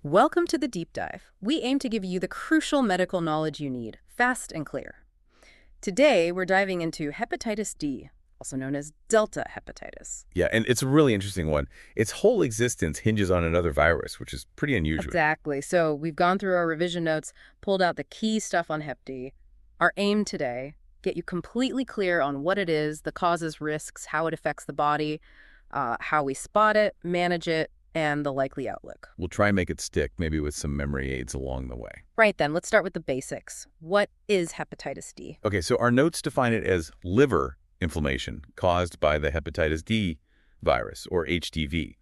Welcome to the Deep Dive. We aim to give you the crucial medical knowledge you need, fast and clear. Today, we're diving into hepatitis D, also known as Delta hepatitis. Yeah, and it's a really interesting one. Its whole existence hinges on another virus, which is pretty unusual. Exactly. So we've gone through our revision notes, pulled out the key stuff on Hep D. Our aim today, get you completely clear on what it is, the causes, risks, how it affects the body, how we spot it, manage it, and the likely outlook. We'll try and make it stick, maybe with some memory aids along the way. Right then, let's start with the basics. What is hepatitis D? Okay, so our notes define it as liver inflammation caused by the hepatitis D virus, or HDV.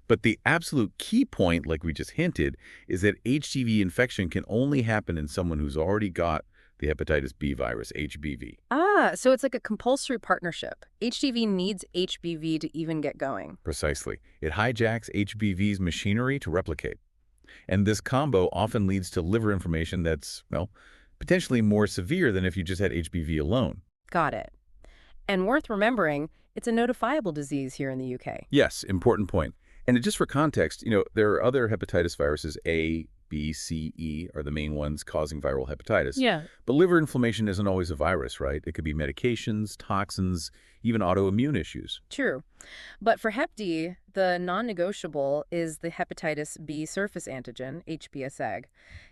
But the absolute key point, like we just hinted, is that HDV infection can only happen in someone who's already got the hepatitis B virus, HBV. So it's like a compulsory partnership. HDV needs HBV to even get going. Precisely. It hijacks HBV's machinery to replicate. And this combo often leads to liver inflammation that's, well, potentially more severe than if you just had HBV alone. Got it. And worth remembering, it's a notifiable disease here in the UK. Yes, important point. And just for context, there are other hepatitis viruses, A, B, C, E are the main ones causing viral hepatitis. Yeah. But liver inflammation isn't always a virus, right? It could be medications, toxins, even autoimmune issues. True. But for Hep D, the non-negotiable is the hepatitis B surface antigen, HBsAg.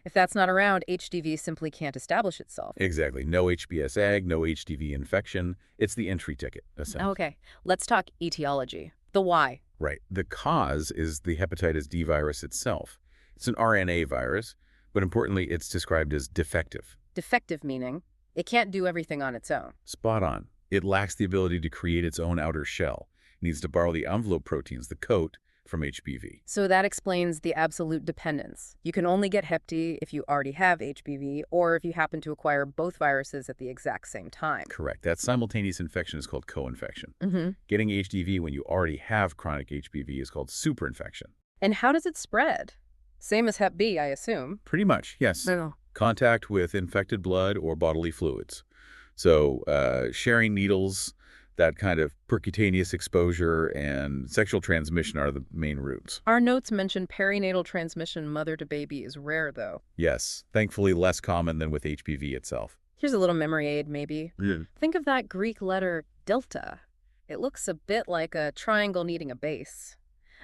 If that's not around, HDV simply can't establish itself. Exactly. No HBsAg, no HDV infection. It's the entry ticket, essentially. Okay, let's talk etiology. The why. Right. The cause is the hepatitis D virus itself. It's an RNA virus, but importantly, it's described as defective. Defective meaning it can't do everything on its own. Spot on. It lacks the ability to create its own outer shell. It needs to borrow the envelope proteins, the coat, from HBV. So that explains the absolute dependence. You can only get Hep D if you already have HBV or if you happen to acquire both viruses at the exact same time. Correct. That simultaneous infection is called co-infection. Mm-hmm. Getting HDV when you already have chronic HBV is called superinfection. And how does it spread? Same as Hep B, I assume. Pretty much, yes. No. Contact with infected blood or bodily fluids. So sharing needles, that kind of percutaneous exposure, and sexual transmission are the main routes. Our notes mention perinatal transmission mother to baby is rare, though. Yes, thankfully less common than with HBV itself. Here's a little memory aid, maybe. Yeah. Think of that Greek letter delta. It looks a bit like a triangle needing a base.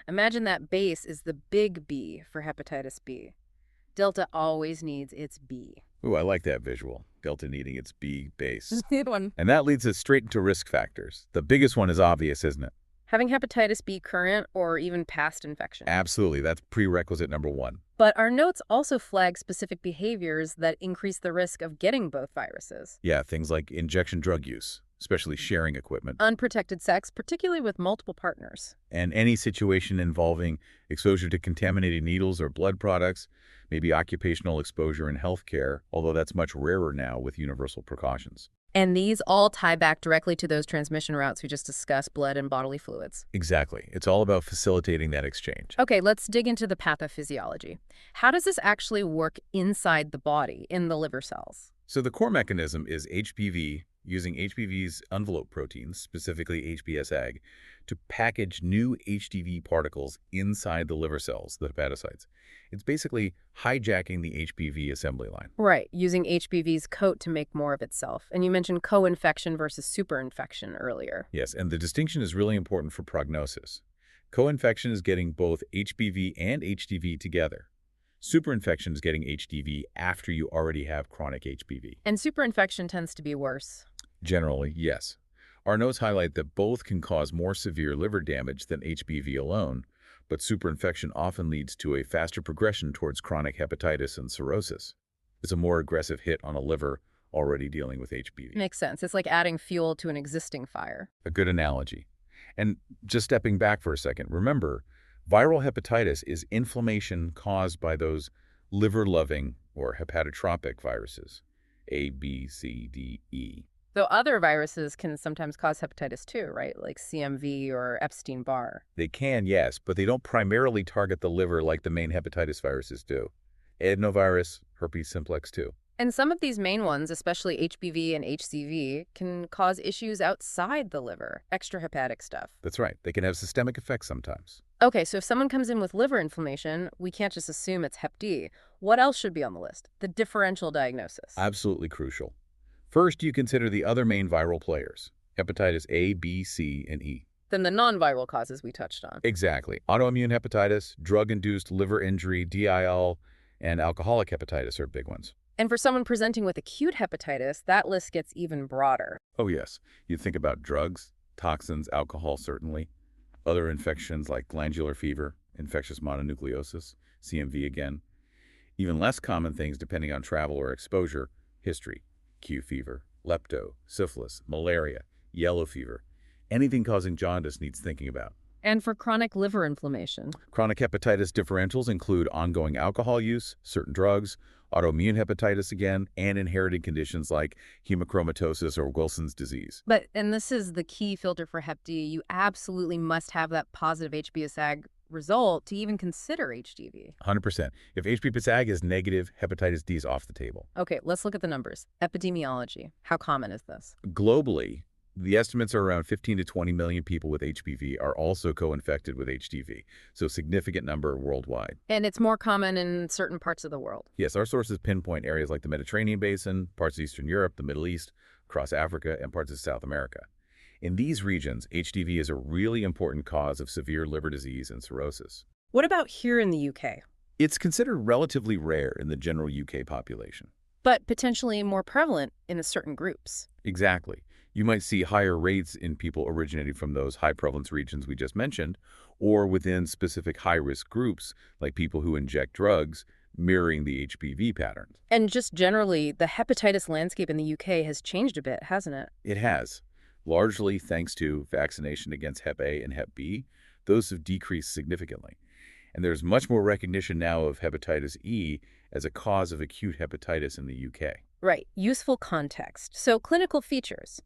Imagine that base is the big B for hepatitis B. Delta always needs its B. Ooh, I like that visual. Delta needing its B base. Good one. And that leads us straight into risk factors. The biggest one is obvious, isn't it? Having hepatitis B current or even past infection. Absolutely. That's prerequisite number one. But our notes also flag specific behaviors that increase the risk of getting both viruses. Yeah, things like injection drug use, especially sharing equipment. Unprotected sex, particularly with multiple partners. And any situation involving exposure to contaminated needles or blood products, maybe occupational exposure in healthcare, although that's much rarer now with universal precautions. And these all tie back directly to those transmission routes we just discussed, blood and bodily fluids. Exactly. It's all about facilitating that exchange. Okay, let's dig into the pathophysiology. How does this actually work inside the body, in the liver cells? So the core mechanism is HBV using HBV's envelope proteins, specifically HBsAg, to package new HDV particles inside the liver cells, the hepatocytes. It's basically hijacking the HBV assembly line. Right, using HBV's coat to make more of itself. And you mentioned co-infection versus superinfection earlier. Yes, and the distinction is really important for prognosis. Co-infection is getting both HBV and HDV together. Superinfection is getting HDV after you already have chronic HBV. And superinfection tends to be worse. Generally, yes. Our notes highlight that both can cause more severe liver damage than HBV alone, but superinfection often leads to a faster progression towards chronic hepatitis and cirrhosis. It's a more aggressive hit on a liver already dealing with HBV. Makes sense. It's like adding fuel to an existing fire. A good analogy. And just stepping back for a second, remember, viral hepatitis is inflammation caused by those liver-loving or hepatotropic viruses, A, B, C, D, E. Though other viruses can sometimes cause hepatitis too, right? Like CMV or Epstein-Barr. They can, yes, but they don't primarily target the liver like the main hepatitis viruses do. Adenovirus, herpes simplex too. And some of these main ones, especially HBV and HCV, can cause issues outside the liver, extrahepatic stuff. That's right. They can have systemic effects sometimes. Okay, so if someone comes in with liver inflammation, we can't just assume it's Hep D. What else should be on the list? The differential diagnosis. Absolutely crucial. First, you consider the other main viral players, hepatitis A, B, C, and E. Then the non-viral causes we touched on. Exactly. Autoimmune hepatitis, drug-induced liver injury, DIL, and alcoholic hepatitis are big ones. And for someone presenting with acute hepatitis, that list gets even broader. Oh, yes. You think about drugs, toxins, alcohol, certainly. Other infections like glandular fever, infectious mononucleosis, CMV again. Even less common things depending on travel or exposure, history, Q fever, lepto, syphilis, malaria, yellow fever. Anything causing jaundice needs thinking about. And for chronic liver inflammation. Chronic hepatitis differentials include ongoing alcohol use, certain drugs, autoimmune hepatitis again, and inherited conditions like hemochromatosis or Wilson's disease. And this is the key filter for Hep D. You absolutely must have that positive HBsAg result to even consider HDV. 100%. If HBsAg is negative, hepatitis D is off the table. Okay, let's look at the numbers. Epidemiology. How common is this? Globally, the estimates are around 15 to 20 million people with HBV are also co-infected with HDV, so significant number worldwide. And it's more common in certain parts of the world. Yes, our sources pinpoint areas like the Mediterranean basin, parts of Eastern Europe, the Middle East, across Africa, and parts of South America. In these regions, HDV is a really important cause of severe liver disease and cirrhosis. What about here in the UK? It's considered relatively rare in the general UK population. But potentially more prevalent in certain groups. Exactly. You might see higher rates in people originating from those high prevalence regions we just mentioned, or within specific high-risk groups, like people who inject drugs, mirroring the HBV patterns. And just generally, the hepatitis landscape in the UK has changed a bit, hasn't it? It has, largely thanks to vaccination against Hep A and Hep B. Those have decreased significantly. And there's much more recognition now of hepatitis E as a cause of acute hepatitis in the UK. Right. Useful context. So clinical features.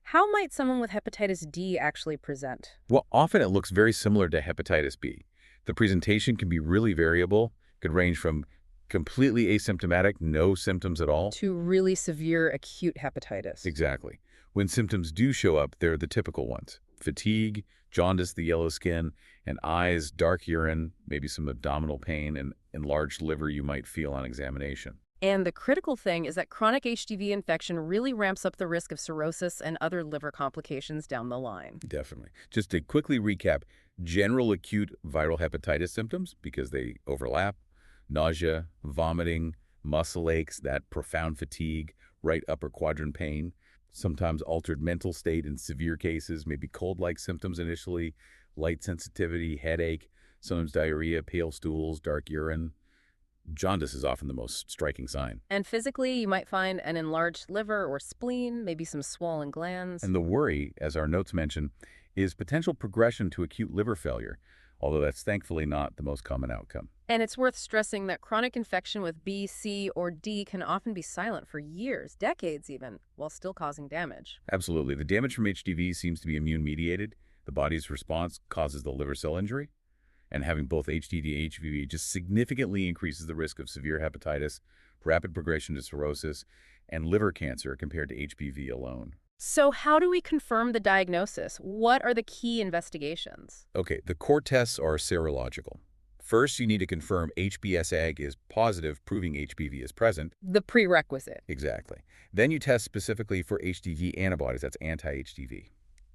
How might someone with hepatitis D actually present? Well, often it looks very similar to hepatitis B. The presentation can be really variable, could range from completely asymptomatic, no symptoms at all, To really severe acute hepatitis. exactly. When symptoms do show up, they're the typical ones. Fatigue, jaundice, the yellow skin, and eyes, dark urine, maybe some abdominal pain, and enlarged liver you might feel on examination. And the critical thing is that chronic HDV infection really ramps up the risk of cirrhosis and other liver complications down the line. Definitely. Just to quickly recap, general acute viral hepatitis symptoms, because they overlap, nausea, vomiting, muscle aches, that profound fatigue, right upper quadrant pain, sometimes altered mental state in severe cases, maybe cold-like symptoms initially, light sensitivity, headache, sometimes diarrhea, pale stools, dark urine. Jaundice is often the most striking sign. And physically, you might find an enlarged liver or spleen, maybe some swollen glands. And the worry, as our notes mention, is potential progression to acute liver failure, although that's thankfully not the most common outcome. And it's worth stressing that chronic infection with B, C, or D can often be silent for years, decades even, while still causing damage. Absolutely. The damage from HDV seems to be immune-mediated. The body's response causes the liver cell injury. And having both HDD and HBV just significantly increases the risk of severe hepatitis, rapid progression to cirrhosis, and liver cancer compared to HBV alone. So how do we confirm the diagnosis? What are the key investigations? Okay, the core tests are serological. First, you need to confirm HBsAg is positive, proving HBV is present. The prerequisite. Exactly. Then you test specifically for HDV antibodies, that's anti-HDV.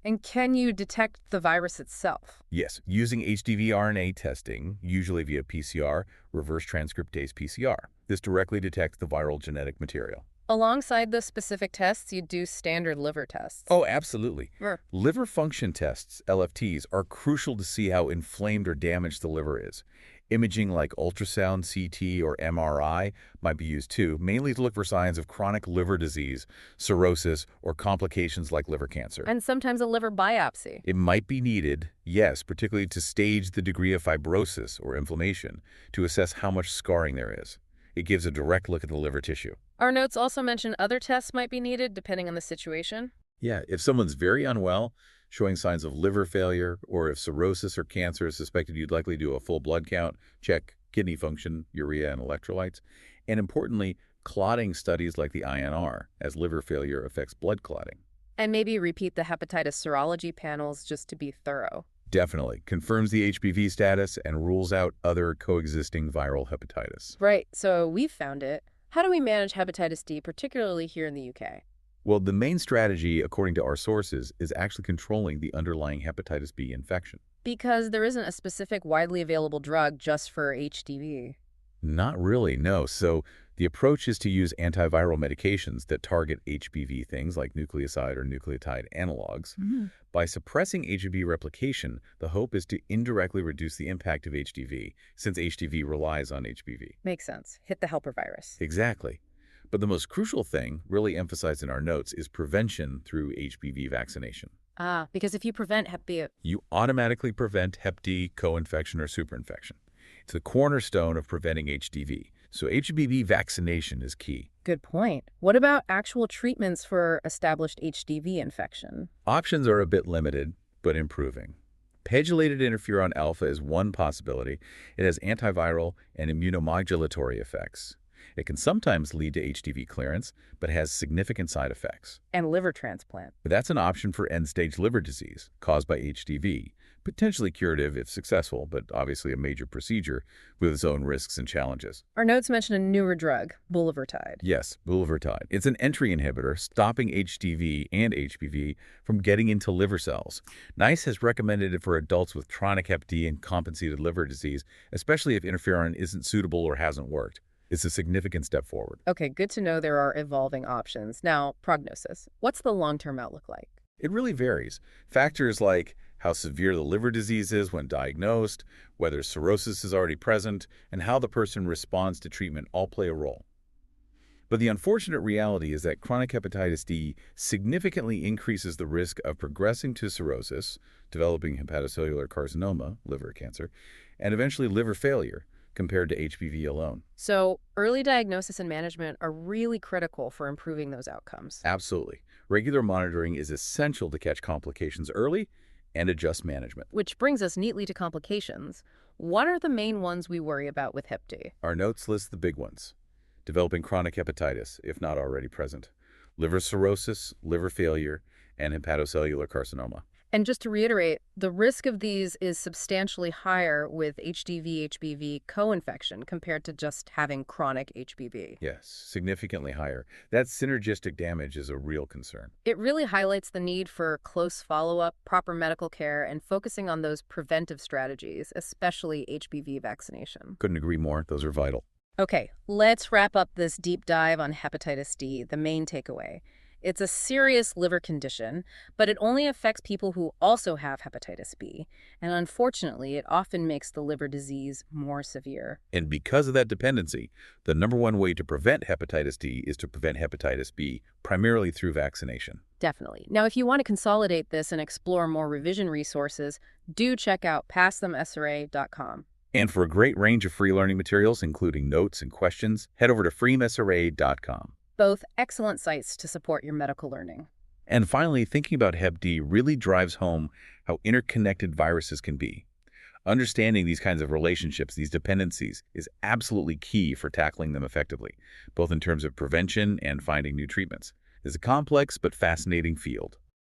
And can you detect the virus itself? Yes, using HDV RNA testing, usually via PCR, reverse transcriptase PCR. This directly detects the viral genetic material. Alongside the specific tests, you do standard liver tests. Oh, absolutely. Sure. Liver function tests, LFTs, are crucial to see how inflamed or damaged the liver is. Imaging like ultrasound, CT, or MRI might be used too, mainly to look for signs of chronic liver disease, cirrhosis, or complications like liver cancer. And sometimes a liver biopsy. It might be needed, yes, particularly to stage the degree of fibrosis or inflammation to assess how much scarring there is. It gives a direct look at the liver tissue. Our notes also mention other tests might be needed depending on the situation. Yeah, if someone's very unwell, showing signs of liver failure, or if cirrhosis or cancer is suspected, you'd likely do a full blood count, check kidney function, urea, and electrolytes. And importantly, clotting studies like the INR, as liver failure affects blood clotting. And maybe repeat the hepatitis serology panels just to be thorough. Definitely. Confirms the HBV status and rules out other coexisting viral hepatitis. Right, so we've found it. How do we manage hepatitis D, particularly here in the UK? Well, the main strategy, according to our sources, is actually controlling the underlying hepatitis B infection. Because there isn't a specific widely available drug just for HDV. Not really, no. So the approach is to use antiviral medications that target HBV things like nucleoside or nucleotide analogs. By suppressing HBV replication, the hope is to indirectly reduce the impact of HDV, since HDV relies on HBV. Makes sense. Hit the helper virus. Exactly. But the most crucial thing, really emphasized in our notes, is prevention through HBV vaccination. Ah, because if you prevent Hep B, You automatically prevent Hep D, co-infection, or superinfection. It's the cornerstone of preventing HDV. So HBV vaccination is key. good point. What about actual treatments for established HDV infection? Options are a bit limited, but improving. Pegylated interferon alpha is one possibility. It has antiviral and immunomodulatory effects. It can sometimes lead to HDV clearance, but has significant side effects. And liver transplant. But that's an option for end-stage liver disease caused by HDV, potentially curative if successful, but obviously a major procedure with its own risks and challenges. Our notes mention a newer drug, bulevirtide. Yes, bulevirtide. It's an entry inhibitor stopping HDV and HBV from getting into liver cells. NICE has recommended it for adults with chronic Hep D and compensated liver disease, especially if interferon isn't suitable or hasn't worked. It's a significant step forward. Okay, good to know there are evolving options. Now, prognosis. What's the long-term outlook like? It really varies. Factors like how severe the liver disease is when diagnosed, whether cirrhosis is already present, and how the person responds to treatment all play a role. But the unfortunate reality is that chronic hepatitis D significantly increases the risk of progressing to cirrhosis, developing hepatocellular carcinoma, liver cancer, and eventually liver failure compared to HBV alone. So, early diagnosis and management are really critical for improving those outcomes. Absolutely. Regular monitoring is essential to catch complications early and adjust management. Which brings us neatly to complications. What are the main ones we worry about with Hep D? Our notes list the big ones. Developing chronic hepatitis, if not already present, liver cirrhosis, liver failure, and hepatocellular carcinoma. And just to reiterate, the risk of these is substantially higher with HDV-HBV co-infection compared to just having chronic HBV. Yes, significantly higher. That synergistic damage is a real concern. It really highlights the need for close follow-up, proper medical care, and focusing on those preventive strategies, especially HBV vaccination. Couldn't agree more. Those are vital. Okay, let's wrap up this deep dive on hepatitis D, the main takeaway. It's a serious liver condition, but it only affects people who also have hepatitis B, and unfortunately, it often makes the liver disease more severe. And because of that dependency, the #1 way to prevent hepatitis D is to prevent hepatitis B, primarily through vaccination. Definitely. Now, if you want to consolidate this and explore more revision resources, do check out passthemsra.com. And for a great range of free learning materials, including notes and questions, head over to freemsra.com. Both excellent sites to support your medical learning. And finally, thinking about Hep D really drives home how interconnected viruses can be. Understanding these kinds of relationships, these dependencies, is absolutely key for tackling them effectively, both in terms of prevention and finding new treatments. It's a complex but fascinating field.